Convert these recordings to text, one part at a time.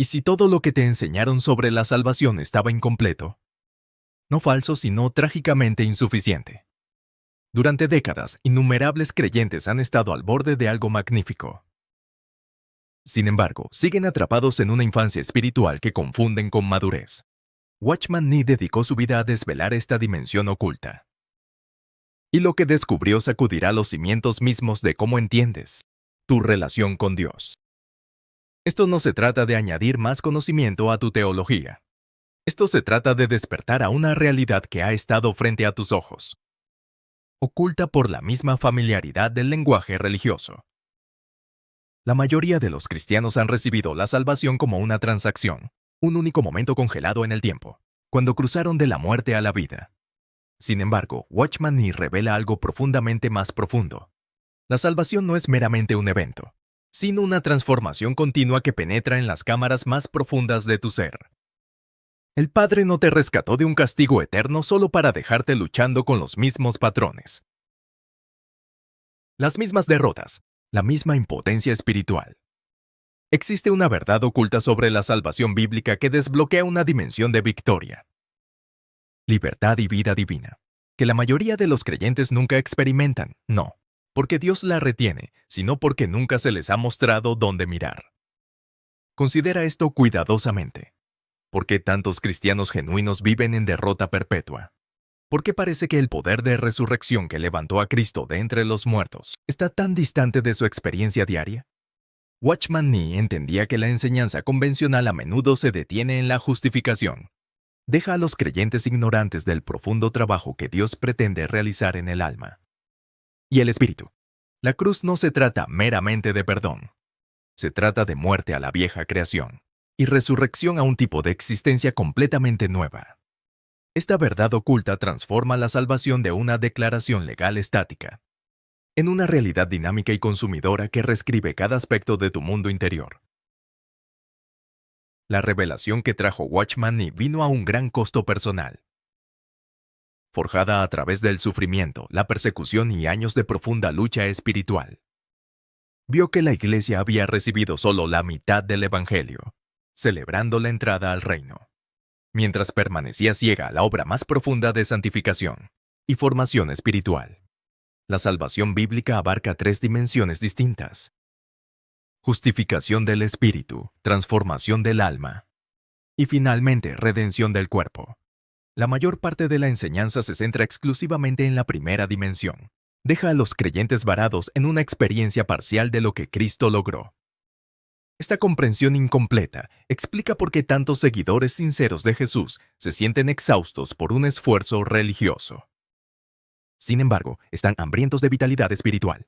¿Y si todo lo que te enseñaron sobre la salvación estaba incompleto? No falso, sino trágicamente insuficiente. Durante décadas, innumerables creyentes han estado al borde de algo magnífico. Sin embargo, siguen atrapados en una infancia espiritual que confunden con madurez. Watchman Nee dedicó su vida a desvelar esta dimensión oculta. Y lo que descubrió sacudirá los cimientos mismos de cómo entiendes tu relación con Dios. Esto no se trata de añadir más conocimiento a tu teología. Esto se trata de despertar a una realidad que ha estado frente a tus ojos, oculta por la misma familiaridad del lenguaje religioso. La mayoría de los cristianos han recibido la salvación como una transacción, un único momento congelado en el tiempo, cuando cruzaron de la muerte a la vida. Sin embargo, Watchman Nee revela algo profundamente más profundo. La salvación no es meramente un evento, sino una transformación continua que penetra en las cámaras más profundas de tu ser. El Padre no te rescató de un castigo eterno solo para dejarte luchando con los mismos patrones, las mismas derrotas, la misma impotencia espiritual. Existe una verdad oculta sobre la salvación bíblica que desbloquea una dimensión de victoria, libertad y vida divina, que la mayoría de los creyentes nunca experimentan, no, porque Dios la retiene, sino porque nunca se les ha mostrado dónde mirar. Considera esto cuidadosamente. ¿Por qué tantos cristianos genuinos viven en derrota perpetua? ¿Por qué parece que el poder de resurrección que levantó a Cristo de entre los muertos está tan distante de su experiencia diaria? Watchman Nee entendía que la enseñanza convencional a menudo se detiene en la justificación. Deja a los creyentes ignorantes del profundo trabajo que Dios pretende realizar en el alma. Y el espíritu. La cruz no se trata meramente de perdón. Se trata de muerte a la vieja creación y resurrección a un tipo de existencia completamente nueva. Esta verdad oculta transforma la salvación de una declaración legal estática en una realidad dinámica y consumidora que reescribe cada aspecto de tu mundo interior. La revelación que trajo Watchman Nee vino a un gran costo personal. Forjada a través del sufrimiento, la persecución y años de profunda lucha espiritual. Vio que la Iglesia había recibido solo la mitad del Evangelio, celebrando la entrada al reino, mientras permanecía ciega a la obra más profunda de santificación y formación espiritual. La salvación bíblica abarca 3 dimensiones distintas: justificación del espíritu, transformación del alma y finalmente redención del cuerpo. La mayor parte de la enseñanza se centra exclusivamente en la primera dimensión. Deja a los creyentes varados en una experiencia parcial de lo que Cristo logró. Esta comprensión incompleta explica por qué tantos seguidores sinceros de Jesús se sienten exhaustos por un esfuerzo religioso. Sin embargo, están hambrientos de vitalidad espiritual.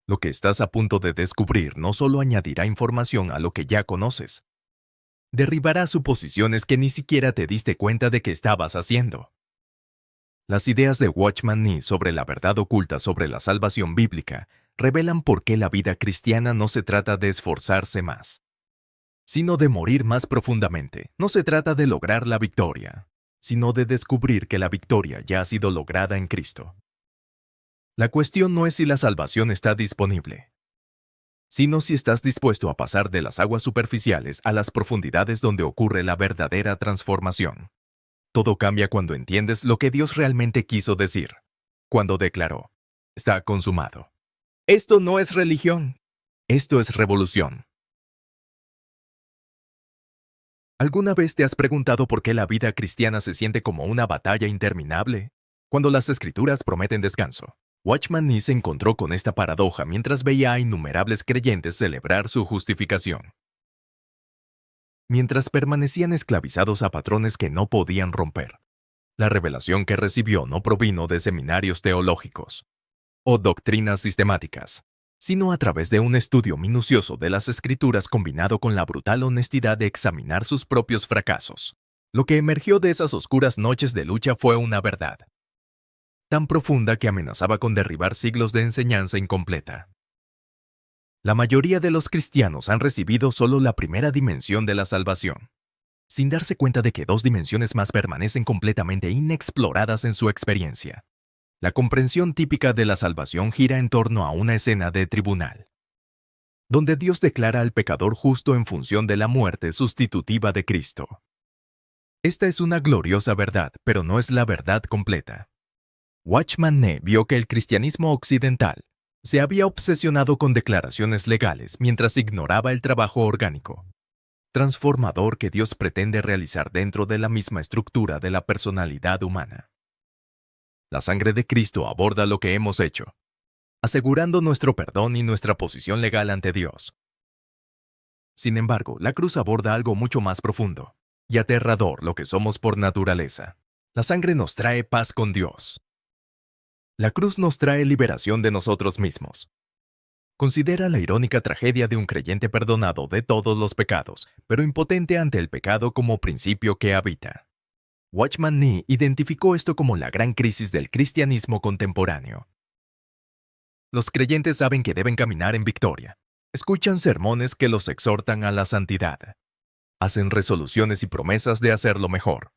Lo que estás a punto de descubrir no solo añadirá información a lo que ya conoces, derribará suposiciones que ni siquiera te diste cuenta de que estabas haciendo. Las ideas de Watchman Nee sobre la verdad oculta sobre la salvación bíblica revelan por qué la vida cristiana no se trata de esforzarse más, sino de morir más profundamente. No se trata de lograr la victoria, sino de descubrir que la victoria ya ha sido lograda en Cristo. La cuestión no es si la salvación está disponible, sino si estás dispuesto a pasar de las aguas superficiales a las profundidades donde ocurre la verdadera transformación. Todo cambia cuando entiendes lo que Dios realmente quiso decir, cuando declaró: está consumado. Esto no es religión, esto es revolución. ¿Alguna vez te has preguntado por qué la vida cristiana se siente como una batalla interminable, cuando las Escrituras prometen descanso? Watchman Nee se encontró con esta paradoja mientras veía a innumerables creyentes celebrar su justificación, mientras permanecían esclavizados a patrones que no podían romper. La revelación que recibió no provino de seminarios teológicos o doctrinas sistemáticas, sino a través de un estudio minucioso de las Escrituras combinado con la brutal honestidad de examinar sus propios fracasos. Lo que emergió de esas oscuras noches de lucha fue una verdad tan profunda que amenazaba con derribar siglos de enseñanza incompleta. La mayoría de los cristianos han recibido solo la primera dimensión de la salvación, sin darse cuenta de que 2 dimensiones más permanecen completamente inexploradas en su experiencia. La comprensión típica de la salvación gira en torno a una escena de tribunal. donde Dios declara al pecador justo en función de la muerte sustitutiva de Cristo. Esta es una gloriosa verdad, pero no es la verdad completa. Watchman Nee vio que el cristianismo occidental se había obsesionado con declaraciones legales mientras ignoraba el trabajo orgánico, transformador que Dios pretende realizar dentro de la misma estructura de la personalidad humana. La sangre de Cristo aborda lo que hemos hecho, asegurando nuestro perdón y nuestra posición legal ante Dios. Sin embargo, la cruz aborda algo mucho más profundo y aterrador, lo que somos por naturaleza. La sangre nos trae paz con Dios. La cruz nos trae liberación de nosotros mismos. Considera la irónica tragedia de un creyente perdonado de todos los pecados, pero impotente ante el pecado como principio que habita. Watchman Nee identificó esto como la gran crisis del cristianismo contemporáneo. Los creyentes saben que deben caminar en victoria. Escuchan sermones que los exhortan a la santidad. Hacen resoluciones y promesas de hacerlo mejor.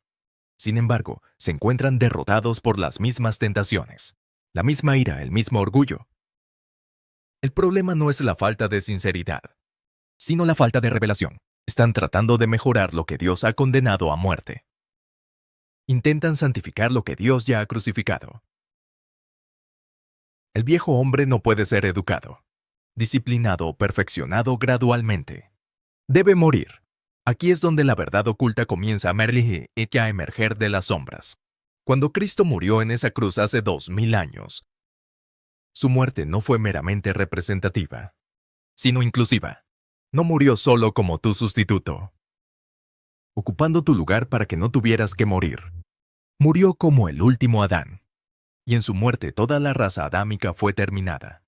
Sin embargo, se encuentran derrotados por las mismas tentaciones, la misma ira, el mismo orgullo. El problema no es la falta de sinceridad, sino la falta de revelación. Están tratando de mejorar lo que Dios ha condenado a muerte. Intentan santificar lo que Dios ya ha crucificado. El viejo hombre no puede ser educado, disciplinado o perfeccionado gradualmente. Debe morir. Aquí es donde la verdad oculta comienza a emerger de las sombras. Cuando Cristo murió en esa cruz hace 2000 años, su muerte no fue meramente representativa, sino inclusiva. No murió solo como tu sustituto, ocupando tu lugar para que no tuvieras que morir. Murió como el último Adán, y en su muerte toda la raza adámica fue terminada.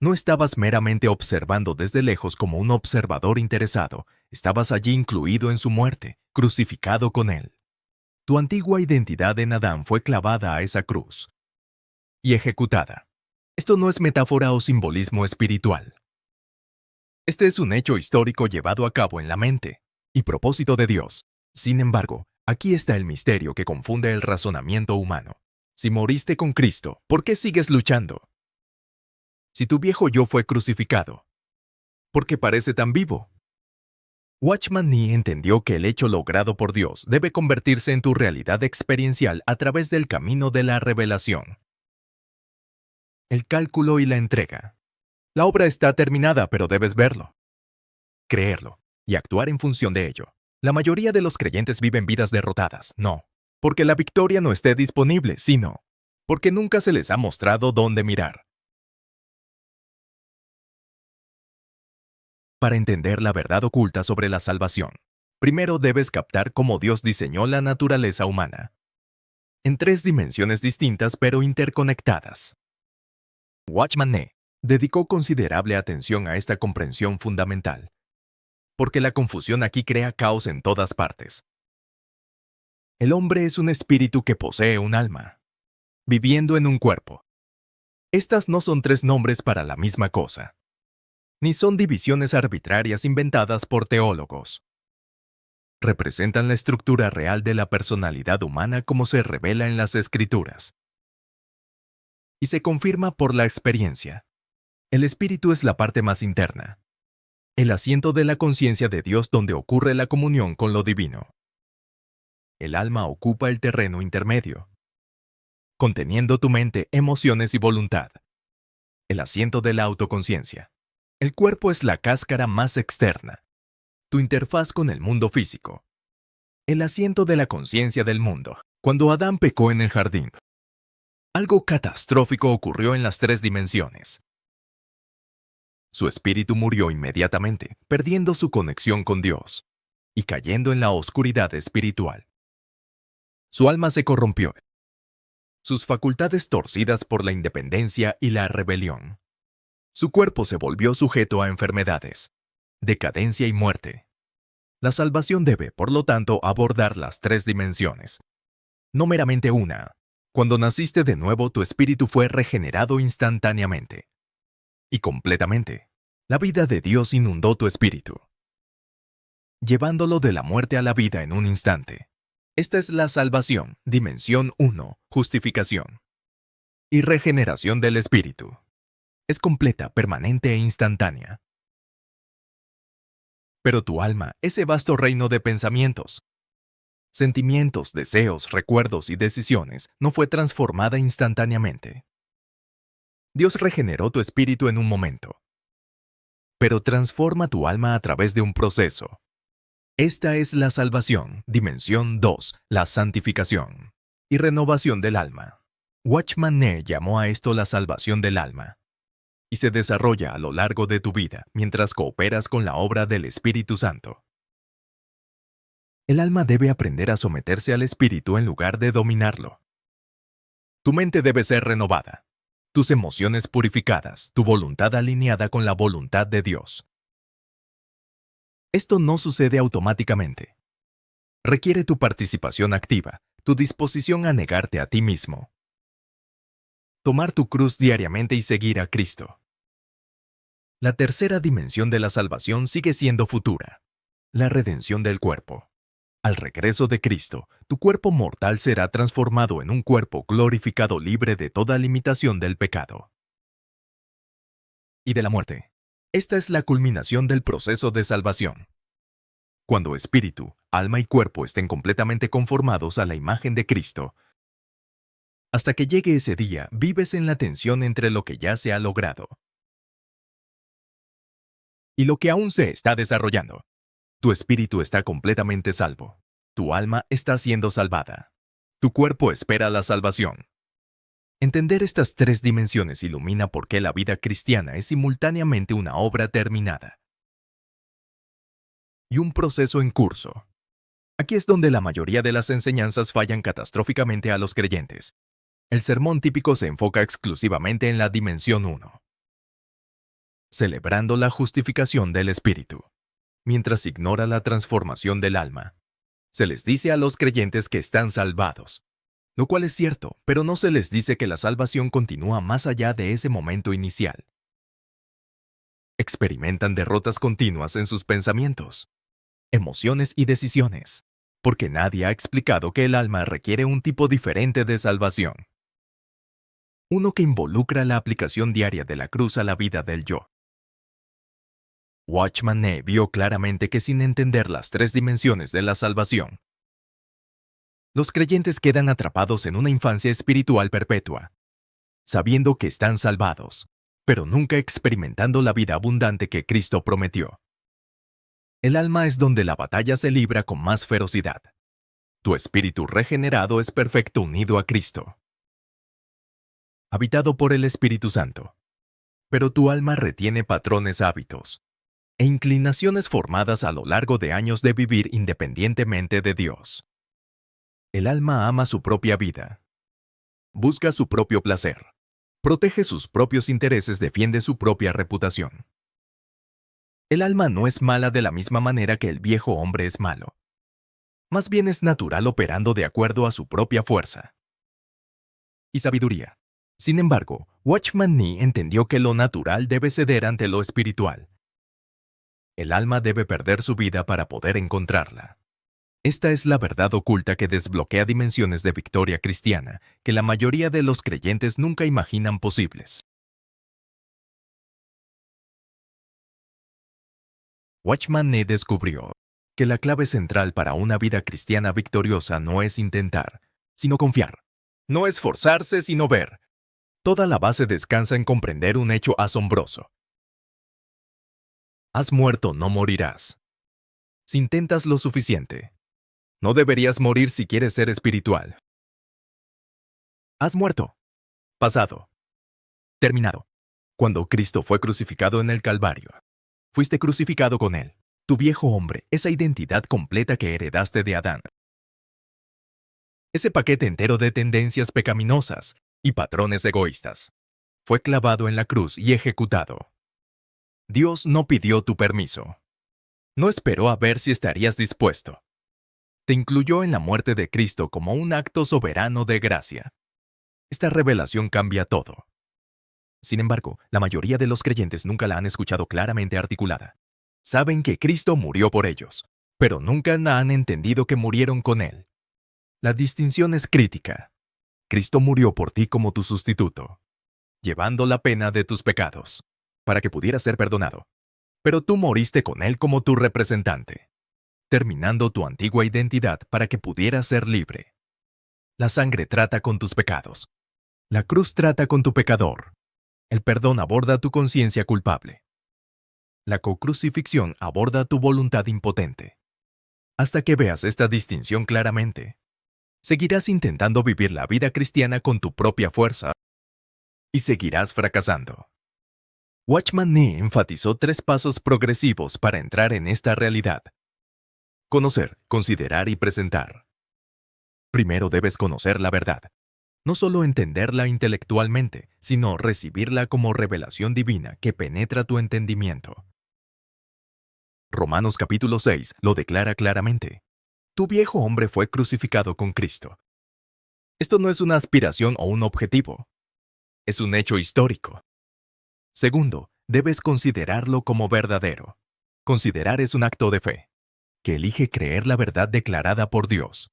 No estabas meramente observando desde lejos como un observador interesado, estabas allí incluido en su muerte, crucificado con él. Tu antigua identidad en Adán fue clavada a esa cruz y ejecutada. Esto no es metáfora o simbolismo espiritual. Este es un hecho histórico llevado a cabo en la mente y propósito de Dios. Sin embargo, aquí está el misterio que confunde el razonamiento humano. Si moriste con Cristo, ¿por qué sigues luchando? Si tu viejo yo fue crucificado, ¿por qué parece tan vivo? Watchman Nee entendió que el hecho logrado por Dios debe convertirse en tu realidad experiencial a través del camino de la revelación. El cálculo y la entrega. La obra está terminada, pero debes verlo, creerlo y actuar en función de ello. La mayoría de los creyentes viven vidas derrotadas, no porque la victoria no esté disponible, sino porque nunca se les ha mostrado dónde mirar. Para entender la verdad oculta sobre la salvación, primero debes captar cómo Dios diseñó la naturaleza humana, en 3 dimensiones distintas pero interconectadas. Watchman Nee dedicó considerable atención a esta comprensión fundamental, porque la confusión aquí crea caos en todas partes. El hombre es un espíritu que posee un alma, viviendo en un cuerpo. Estas no son 3 nombres para la misma cosa, ni son divisiones arbitrarias inventadas por teólogos. Representan la estructura real de la personalidad humana como se revela en las Escrituras. Y se confirma por la experiencia. El espíritu es la parte más interna, el asiento de la conciencia de Dios donde ocurre la comunión con lo divino. El alma ocupa el terreno intermedio, conteniendo tu mente, emociones y voluntad. El asiento de la autoconciencia. El cuerpo es la cáscara más externa, tu interfaz con el mundo físico. El asiento de la conciencia del mundo. Cuando Adán pecó en el jardín, algo catastrófico ocurrió en las 3 dimensiones. Su espíritu murió inmediatamente, perdiendo su conexión con Dios y cayendo en la oscuridad espiritual. Su alma se corrompió, sus facultades torcidas por la independencia y la rebelión. Su cuerpo se volvió sujeto a enfermedades, decadencia y muerte. La salvación debe, por lo tanto, abordar las 3 dimensiones, no meramente una. Cuando naciste de nuevo, tu espíritu fue regenerado instantáneamente y completamente. La vida de Dios inundó tu espíritu, llevándolo de la muerte a la vida en un instante. Esta es la salvación, dimensión 1, justificación y regeneración del espíritu. Es completa, permanente e instantánea. Pero tu alma, ese vasto reino de pensamientos, sentimientos, deseos, recuerdos y decisiones, no fue transformada instantáneamente. Dios regeneró tu espíritu en un momento, pero transforma tu alma a través de un proceso. Esta es la salvación, dimensión 2, la santificación y renovación del alma. Watchman Nee llamó a esto la salvación del alma, y se desarrolla a lo largo de tu vida mientras cooperas con la obra del Espíritu Santo. El alma debe aprender a someterse al Espíritu en lugar de dominarlo. Tu mente debe ser renovada, tus emociones purificadas, tu voluntad alineada con la voluntad de Dios. Esto no sucede automáticamente. Requiere tu participación activa, tu disposición a negarte a ti mismo. Tomar tu cruz diariamente y seguir a Cristo. La tercera dimensión de la salvación sigue siendo futura, la redención del cuerpo. Al regreso de Cristo, tu cuerpo mortal será transformado en un cuerpo glorificado libre de toda limitación del pecado y de la muerte. Esta es la culminación del proceso de salvación. Cuando espíritu, alma y cuerpo estén completamente conformados a la imagen de Cristo, hasta que llegue ese día, vives en la tensión entre lo que ya se ha logrado y lo que aún se está desarrollando. Tu espíritu está completamente salvo. Tu alma está siendo salvada. Tu cuerpo espera la salvación. Entender estas tres dimensiones ilumina por qué la vida cristiana es simultáneamente una obra terminada y un proceso en curso. Aquí es donde la mayoría de las enseñanzas fallan catastróficamente a los creyentes. El sermón típico se enfoca exclusivamente en la dimensión 1, celebrando la justificación del espíritu, mientras ignora la transformación del alma. Se les dice a los creyentes que están salvados, lo cual es cierto, pero no se les dice que la salvación continúa más allá de ese momento inicial. Experimentan derrotas continuas en sus pensamientos, emociones y decisiones, porque nadie ha explicado que el alma requiere un tipo diferente de salvación. Uno que involucra la aplicación diaria de la cruz a la vida del yo. Watchman Nee vio claramente que sin entender las tres dimensiones de la salvación, los creyentes quedan atrapados en una infancia espiritual perpetua, sabiendo que están salvados, pero nunca experimentando la vida abundante que Cristo prometió. El alma es donde la batalla se libra con más ferocidad. Tu espíritu regenerado es perfecto unido a Cristo, habitado por el Espíritu Santo. Pero tu alma retiene patrones, hábitos e inclinaciones formadas a lo largo de años de vivir independientemente de Dios. El alma ama su propia vida, busca su propio placer, protege sus propios intereses, defiende su propia reputación. El alma no es mala de la misma manera que el viejo hombre es malo. Más bien es natural operando de acuerdo a su propia fuerza y sabiduría. Sin embargo, Watchman Nee entendió que lo natural debe ceder ante lo espiritual. El alma debe perder su vida para poder encontrarla. Esta es la verdad oculta que desbloquea dimensiones de victoria cristiana que la mayoría de los creyentes nunca imaginan posibles. Watchman Nee descubrió que la clave central para una vida cristiana victoriosa no es intentar, sino confiar. No esforzarse, sino ver. Toda la base descansa en comprender un hecho asombroso. Has muerto, no morirás. Si intentas lo suficiente, no deberías morir si quieres ser espiritual. Has muerto. Pasado. Terminado. Cuando Cristo fue crucificado en el Calvario, fuiste crucificado con Él, tu viejo hombre, esa identidad completa que heredaste de Adán. Ese paquete entero de tendencias pecaminosas y patrones egoístas fue clavado en la cruz y ejecutado. Dios no pidió tu permiso. No esperó a ver si estarías dispuesto. Te incluyó en la muerte de Cristo como un acto soberano de gracia. Esta revelación cambia todo. Sin embargo, la mayoría de los creyentes nunca la han escuchado claramente articulada. Saben que Cristo murió por ellos, pero nunca han entendido que murieron con Él. La distinción es crítica. Cristo murió por ti como tu sustituto. llevando la pena de tus pecados, para que pudieras ser perdonado. Pero tú moriste con Él como tu representante, terminando tu antigua identidad para que pudieras ser libre. La sangre trata con tus pecados. La cruz trata con tu pecador. El perdón aborda tu conciencia culpable. La cocrucifixión aborda tu voluntad impotente. Hasta que veas esta distinción claramente, seguirás intentando vivir la vida cristiana con tu propia fuerza y seguirás fracasando. Watchman Nee enfatizó 3 pasos progresivos para entrar en esta realidad. Conocer, considerar y presentar. Primero debes conocer la verdad. No solo entenderla intelectualmente, sino recibirla como revelación divina que penetra tu entendimiento. Romanos capítulo 6 lo declara claramente. Tu viejo hombre fue crucificado con Cristo. Esto no es una aspiración o un objetivo. Es un hecho histórico. Segundo, debes considerarlo como verdadero. Considerar es un acto de fe, que elige creer la verdad declarada por Dios,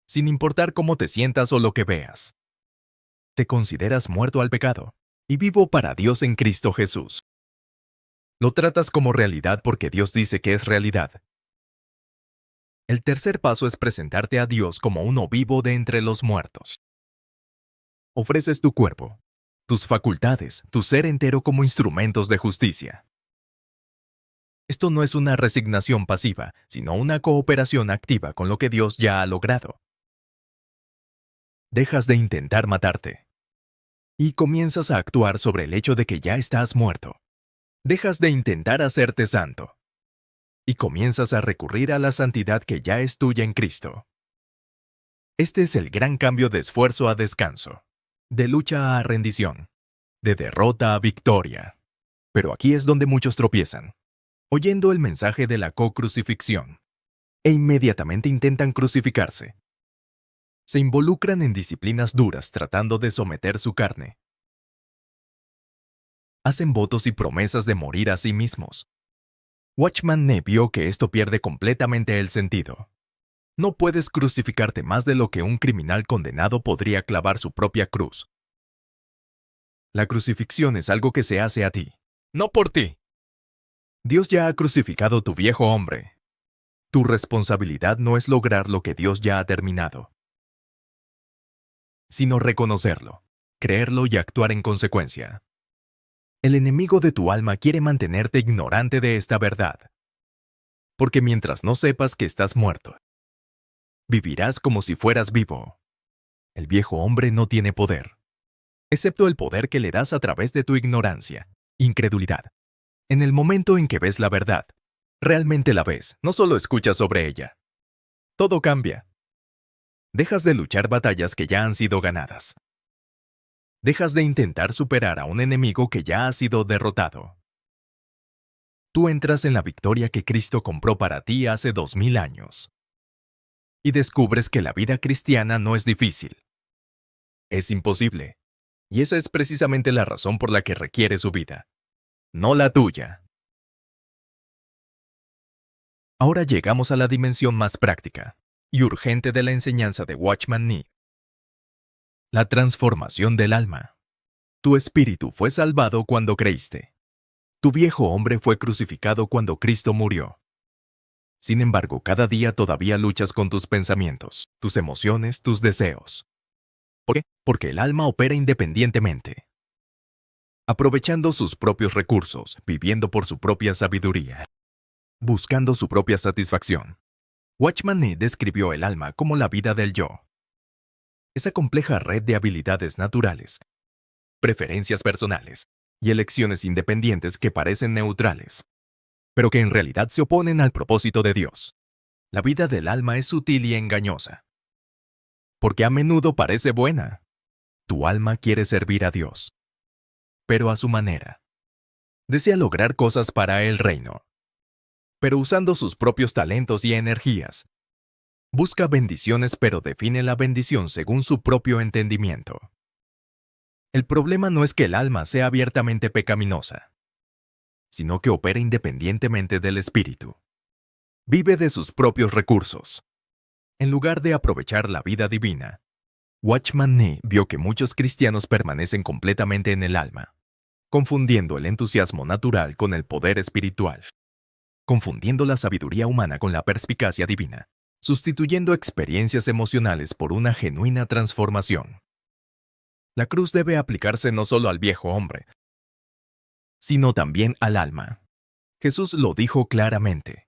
sin importar cómo te sientas o lo que veas. Te consideras muerto al pecado y vivo para Dios en Cristo Jesús. Lo tratas como realidad porque Dios dice que es realidad. El tercer paso es presentarte a Dios como uno vivo de entre los muertos. Ofreces tu cuerpo, tus facultades, tu ser entero como instrumentos de justicia. Esto no es una resignación pasiva, sino una cooperación activa con lo que Dios ya ha logrado. Dejas de intentar matarte y comienzas a actuar sobre el hecho de que ya estás muerto. Dejas de intentar hacerte santo y comienzas a recurrir a la santidad que ya es tuya en Cristo. Este es el gran cambio de esfuerzo a descanso, de lucha a rendición, de derrota a victoria. Pero aquí es donde muchos tropiezan, oyendo el mensaje de la co-crucifixión, e inmediatamente intentan crucificarse. Se involucran en disciplinas duras tratando de someter su carne. Hacen votos y promesas de morir a sí mismos. Watchman Nee vio que esto pierde completamente el sentido. No puedes crucificarte más de lo que un criminal condenado podría clavar su propia cruz. La crucifixión es algo que se hace a ti, no por ti. Dios ya ha crucificado tu viejo hombre. Tu responsabilidad no es lograr lo que Dios ya ha terminado, sino reconocerlo, creerlo y actuar en consecuencia. El enemigo de tu alma quiere mantenerte ignorante de esta verdad, porque mientras no sepas que estás muerto, vivirás como si fueras vivo. El viejo hombre no tiene poder, excepto el poder que le das a través de tu ignorancia, incredulidad. En el momento en que ves la verdad, realmente la ves, no solo escuchas sobre ella. Todo cambia. Dejas de luchar batallas que ya han sido ganadas. Dejas de intentar superar a un enemigo que ya ha sido derrotado. Tú entras en la victoria que Cristo compró para ti hace 2000 años. Y descubres que la vida cristiana no es difícil. Es imposible. Y esa es precisamente la razón por la que requiere su vida, no la tuya. Ahora llegamos a la dimensión más práctica y urgente de la enseñanza de Watchman Nee. La transformación del alma. Tu espíritu fue salvado cuando creíste. Tu viejo hombre fue crucificado cuando Cristo murió. Sin embargo, cada día todavía luchas con tus pensamientos, tus emociones, tus deseos. ¿Por qué? Porque el alma opera independientemente, aprovechando sus propios recursos, viviendo por su propia sabiduría, buscando su propia satisfacción. Watchman Nee describió el alma como la vida del yo. Esa compleja red de habilidades naturales, preferencias personales y elecciones independientes que parecen neutrales, pero que en realidad se oponen al propósito de Dios. La vida del alma es sutil y engañosa, porque a menudo parece buena. Tu alma quiere servir a Dios, pero a su manera. Desea lograr cosas para el reino, pero usando sus propios talentos y energías. Busca bendiciones, pero define la bendición según su propio entendimiento. El problema no es que el alma sea abiertamente pecaminosa, sino que opera independientemente del espíritu. Vive de sus propios recursos, en lugar de aprovechar la vida divina Watchman Nee vio que muchos cristianos permanecen completamente en el alma, confundiendo el entusiasmo natural con el poder espiritual, confundiendo la sabiduría humana con la perspicacia divina, sustituyendo experiencias emocionales por una genuina transformación. La cruz debe aplicarse no solo al viejo hombre, sino también al alma. Jesús lo dijo claramente: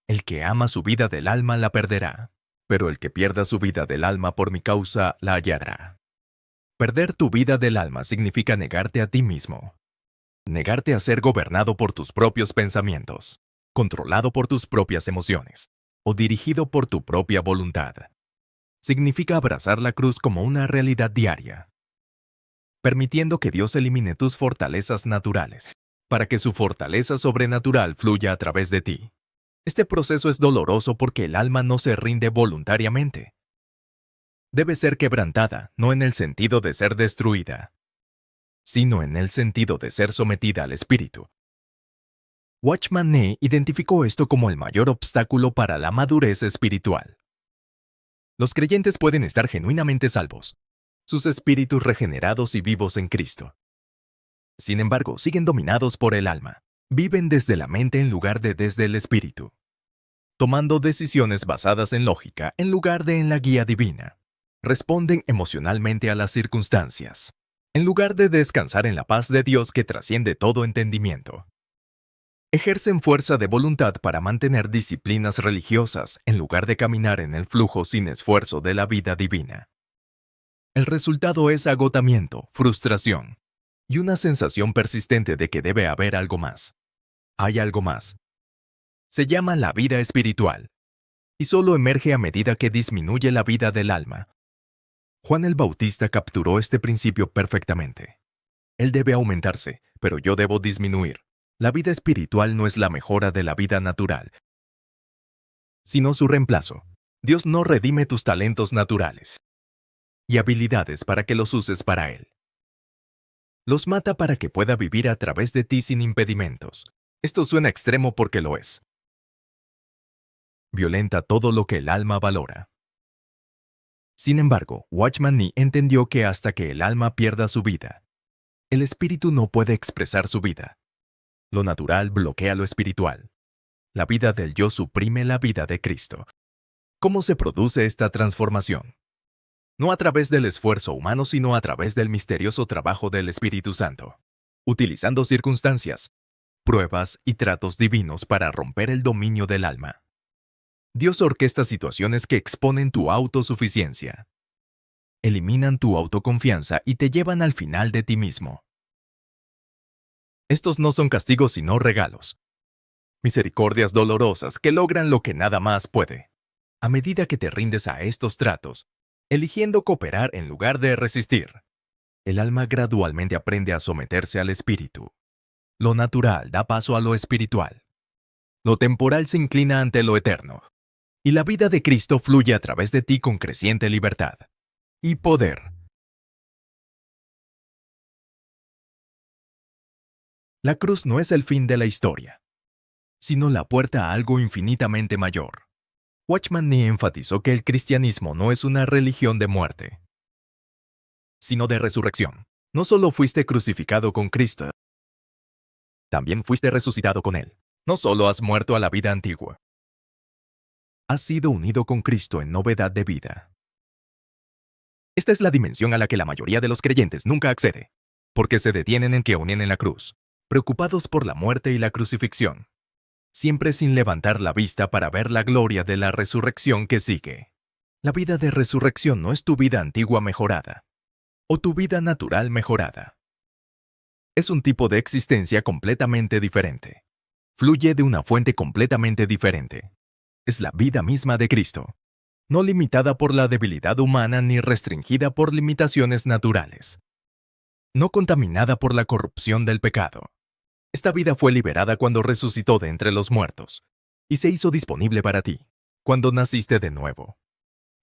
el que ama su vida del alma la perderá, pero el que pierda su vida del alma por mi causa la hallará. Perder tu vida del alma significa negarte a ti mismo, negarte a ser gobernado por tus propios pensamientos, controlado por tus propias emociones o dirigido por tu propia voluntad. Significa abrazar la cruz como una realidad diaria, permitiendo que Dios elimine tus fortalezas naturales, para que su fortaleza sobrenatural fluya a través de ti. Este proceso es doloroso porque el alma no se rinde voluntariamente. Debe ser quebrantada, no en el sentido de ser destruida, sino en el sentido de ser sometida al Espíritu. Watchman Nee identificó esto como el mayor obstáculo para la madurez espiritual. Los creyentes pueden estar genuinamente salvos, sus espíritus regenerados y vivos en Cristo. Sin embargo, siguen dominados por el alma. Viven desde la mente en lugar de desde el espíritu, tomando decisiones basadas en lógica en lugar de en la guía divina. Responden emocionalmente a las circunstancias, en lugar de descansar en la paz de Dios que trasciende todo entendimiento. Ejercen fuerza de voluntad para mantener disciplinas religiosas en lugar de caminar en el flujo sin esfuerzo de la vida divina. El resultado es agotamiento, frustración y una sensación persistente de que debe haber algo más. Hay algo más. Se llama la vida espiritual, y solo emerge a medida que disminuye la vida del alma. Juan el Bautista capturó este principio perfectamente. Él debe aumentarse, pero yo debo disminuir. La vida espiritual no es la mejora de la vida natural, sino su reemplazo. Dios no redime tus talentos naturales y habilidades para que los uses para Él. Los mata para que pueda vivir a través de ti sin impedimentos. Esto suena extremo porque lo es. Violenta todo lo que el alma valora. Sin embargo, Watchman Nee entendió que hasta que el alma pierda su vida, el espíritu no puede expresar su vida. Lo natural bloquea lo espiritual. La vida del yo suprime la vida de Cristo. ¿Cómo se produce esta transformación? No a través del esfuerzo humano, sino a través del misterioso trabajo del Espíritu Santo, utilizando circunstancias, pruebas y tratos divinos para romper el dominio del alma. Dios orquesta situaciones que exponen tu autosuficiencia, eliminan tu autoconfianza y te llevan al final de ti mismo. Estos no son castigos sino regalos. Misericordias dolorosas que logran lo que nada más puede. A medida que te rindes a estos tratos, eligiendo cooperar en lugar de resistir, el alma gradualmente aprende a someterse al espíritu. Lo natural da paso a lo espiritual. Lo temporal se inclina ante lo eterno. Y la vida de Cristo fluye a través de ti con creciente libertad y poder. La cruz no es el fin de la historia, sino la puerta a algo infinitamente mayor. Watchman Nee enfatizó que el cristianismo no es una religión de muerte, sino de resurrección. No solo fuiste crucificado con Cristo, también fuiste resucitado con Él. No solo has muerto a la vida antigua, has sido unido con Cristo en novedad de vida. Esta es la dimensión a la que la mayoría de los creyentes nunca accede, porque se detienen en que unen en la cruz, preocupados por la muerte y la crucifixión, siempre sin levantar la vista para ver la gloria de la resurrección que sigue. La vida de resurrección no es tu vida antigua mejorada, o tu vida natural mejorada. Es un tipo de existencia completamente diferente. Fluye de una fuente completamente diferente. Es la vida misma de Cristo, no limitada por la debilidad humana ni restringida por limitaciones naturales, no contaminada por la corrupción del pecado. Esta vida fue liberada cuando resucitó de entre los muertos y se hizo disponible para ti, cuando naciste de nuevo.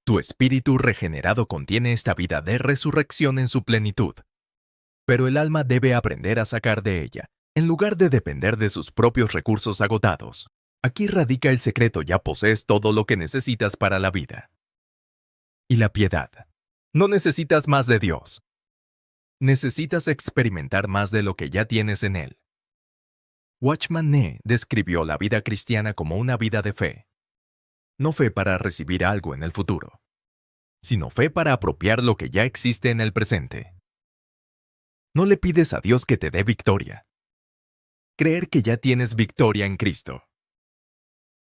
Tu espíritu regenerado contiene esta vida de resurrección en su plenitud, pero el alma debe aprender a sacar de ella, en lugar de depender de sus propios recursos agotados. Aquí radica el secreto: ya posees todo lo que necesitas para la vida. Y la piedad. No necesitas más de Dios. Necesitas experimentar más de lo que ya tienes en Él. Watchman Nee describió la vida cristiana como una vida de fe. No fe para recibir algo en el futuro, sino fe para apropiar lo que ya existe en el presente. No le pides a Dios que te dé victoria. Creer que ya tienes victoria en Cristo.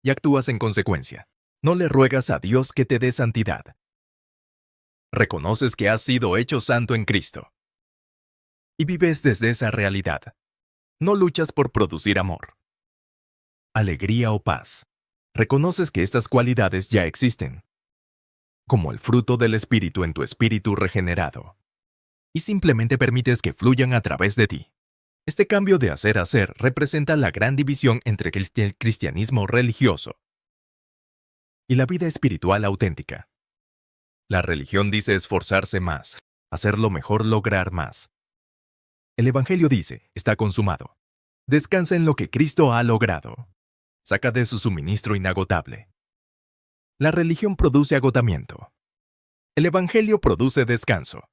Y actúas en consecuencia. No le ruegas a Dios que te dé santidad. Reconoces que has sido hecho santo en Cristo. Y vives desde esa realidad. No luchas por producir amor, alegría o paz. Reconoces que estas cualidades ya existen, como el fruto del Espíritu en tu espíritu regenerado. Y simplemente permites que fluyan a través de ti. Este cambio de hacer a ser representa la gran división entre el cristianismo religioso y la vida espiritual auténtica. La religión dice esforzarse más, hacerlo mejor, lograr más. El Evangelio dice, está consumado. Descansa en lo que Cristo ha logrado. Saca de su suministro inagotable. La religión produce agotamiento. El Evangelio produce descanso.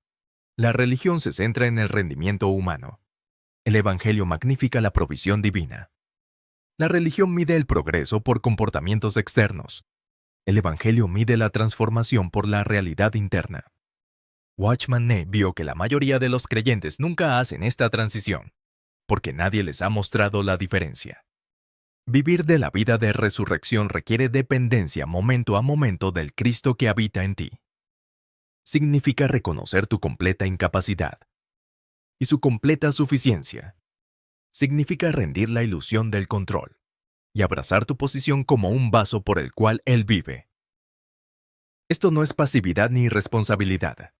La religión se centra en el rendimiento humano. El Evangelio magnifica la provisión divina. La religión mide el progreso por comportamientos externos. El Evangelio mide la transformación por la realidad interna. Watchman Nee vio que la mayoría de los creyentes nunca hacen esta transición, porque nadie les ha mostrado la diferencia. Vivir de la vida de resurrección requiere dependencia momento a momento del Cristo que habita en ti. Significa reconocer tu completa incapacidad y su completa suficiencia. Significa rendir la ilusión del control y abrazar tu posición como un vaso por el cual Él vive. Esto no es pasividad ni irresponsabilidad.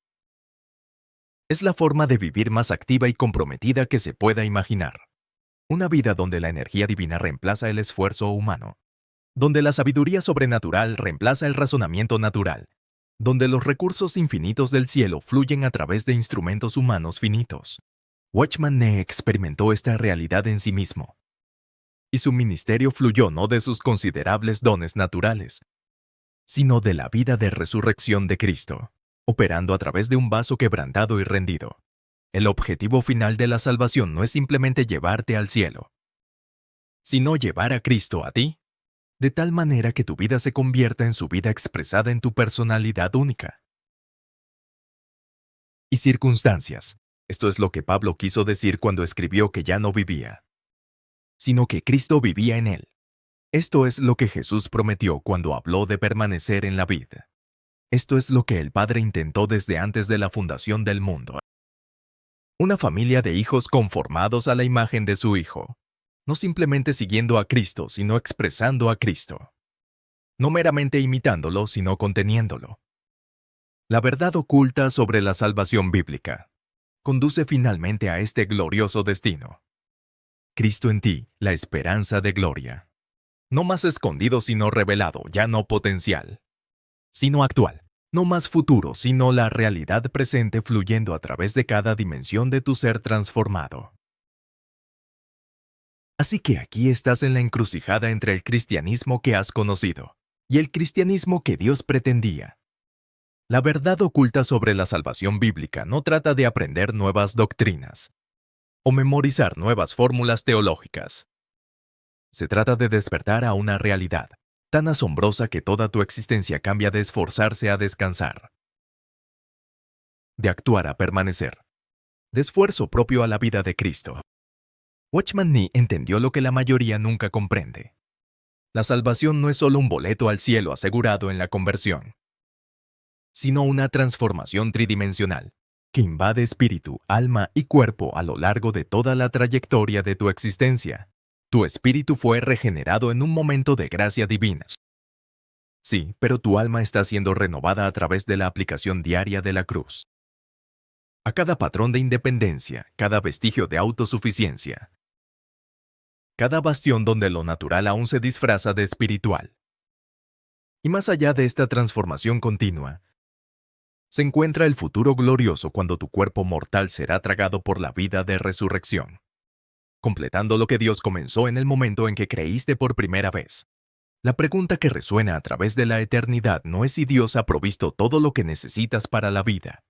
Es la forma de vivir más activa y comprometida que se pueda imaginar. Una vida donde la energía divina reemplaza el esfuerzo humano, donde la sabiduría sobrenatural reemplaza el razonamiento natural, donde los recursos infinitos del cielo fluyen a través de instrumentos humanos finitos. Watchman Nee experimentó esta realidad en sí mismo. Y su ministerio fluyó no de sus considerables dones naturales, sino de la vida de resurrección de Cristo, operando a través de un vaso quebrantado y rendido. El objetivo final de la salvación no es simplemente llevarte al cielo, sino llevar a Cristo a ti, de tal manera que tu vida se convierta en su vida expresada en tu personalidad única. Y circunstancias. Esto es lo que Pablo quiso decir cuando escribió que ya no vivía, sino que Cristo vivía en él. Esto es lo que Jesús prometió cuando habló de permanecer en la vid. Esto es lo que el Padre intentó desde antes de la fundación del mundo. Una familia de hijos conformados a la imagen de su Hijo, no simplemente siguiendo a Cristo, sino expresando a Cristo. No meramente imitándolo, sino conteniéndolo. La verdad oculta sobre la salvación bíblica conduce finalmente a este glorioso destino. Cristo en ti, la esperanza de gloria. No más escondido sino revelado, ya no potencial, sino actual. No más futuro, sino la realidad presente fluyendo a través de cada dimensión de tu ser transformado. Así que aquí estás en la encrucijada entre el cristianismo que has conocido y el cristianismo que Dios pretendía. La verdad oculta sobre la salvación bíblica no trata de aprender nuevas doctrinas o memorizar nuevas fórmulas teológicas. Se trata de despertar a una realidad tan asombrosa que toda tu existencia cambia de esforzarse a descansar, de actuar a permanecer, de esfuerzo propio a la vida de Cristo. Watchman Nee entendió lo que la mayoría nunca comprende. La salvación no es solo un boleto al cielo asegurado en la conversión, sino una transformación tridimensional que invade espíritu, alma y cuerpo a lo largo de toda la trayectoria de tu existencia. Tu espíritu fue regenerado en un momento de gracia divina. Sí, pero tu alma está siendo renovada a través de la aplicación diaria de la cruz. A cada patrón de independencia, cada vestigio de autosuficiencia, cada bastión donde lo natural aún se disfraza de espiritual. Y más allá de esta transformación continua, se encuentra el futuro glorioso cuando tu cuerpo mortal será tragado por la vida de resurrección, completando lo que Dios comenzó en el momento en que creíste por primera vez. La pregunta que resuena a través de la eternidad no es si Dios ha provisto todo lo que necesitas para la vida.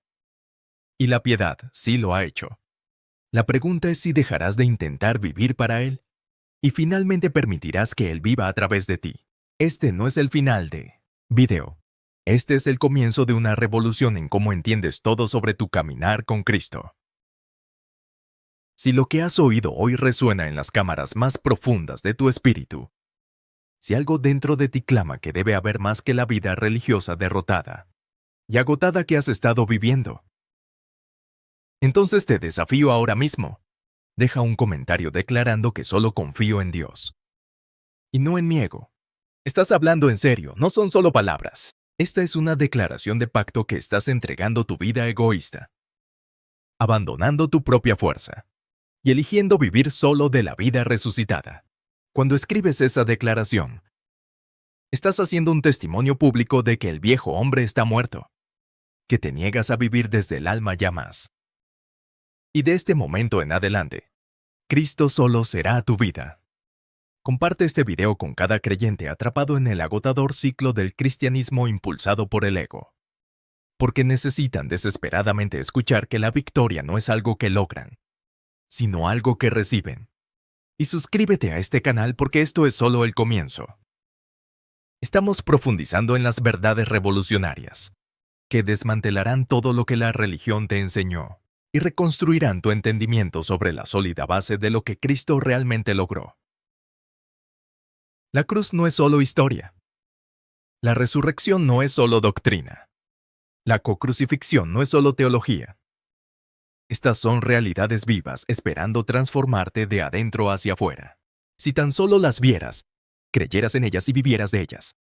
Y la piedad sí lo ha hecho. La pregunta es si dejarás de intentar vivir para Él y finalmente permitirás que Él viva a través de ti. Este no es el final de video. Este es el comienzo de una revolución en cómo entiendes todo sobre tu caminar con Cristo. Si lo que has oído hoy resuena en las cámaras más profundas de tu espíritu, si algo dentro de ti clama que debe haber más que la vida religiosa derrotada y agotada que has estado viviendo, entonces te desafío ahora mismo. Deja un comentario declarando que solo confío en Dios y no en mi ego. Estás hablando en serio, no son solo palabras. Esta es una declaración de pacto que estás entregando tu vida egoísta, abandonando tu propia fuerza y eligiendo vivir solo de la vida resucitada. Cuando escribes esa declaración, estás haciendo un testimonio público de que el viejo hombre está muerto, que te niegas a vivir desde el alma ya más. Y de este momento en adelante, Cristo solo será tu vida. Comparte este video con cada creyente atrapado en el agotador ciclo del cristianismo impulsado por el ego, porque necesitan desesperadamente escuchar que la victoria no es algo que logran, sino algo que reciben. Y suscríbete a este canal porque esto es solo el comienzo. Estamos profundizando en las verdades revolucionarias, que desmantelarán todo lo que la religión te enseñó y reconstruirán tu entendimiento sobre la sólida base de lo que Cristo realmente logró. La cruz no es solo historia. La resurrección no es solo doctrina. La cocrucifixión no es solo teología. Estas son realidades vivas esperando transformarte de adentro hacia afuera. Si tan solo las vieras, creyeras en ellas y vivieras de ellas,